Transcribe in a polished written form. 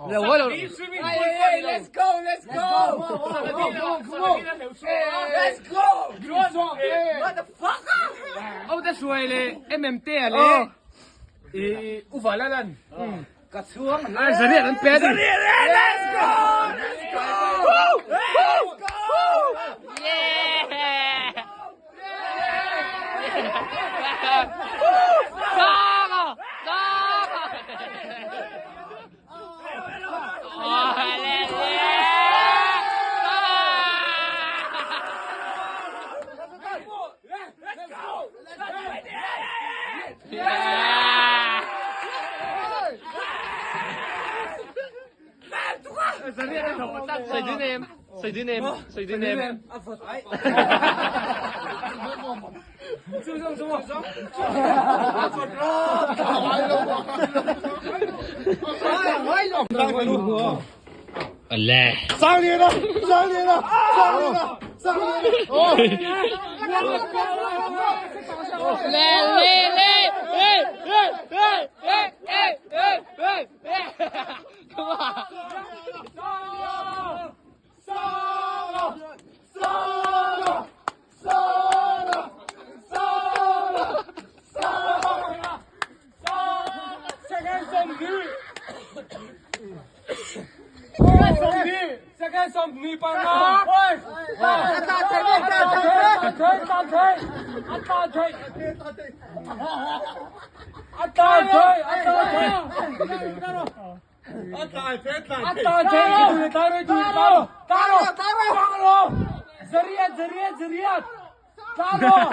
الاول let's go let's go let's go motherfucker او ده شويه له MMT عليه وفعلا كتسوق زريع البادر let's go let's go سيدنا الله ثانية ثانية ثانية لا زريات تعالوا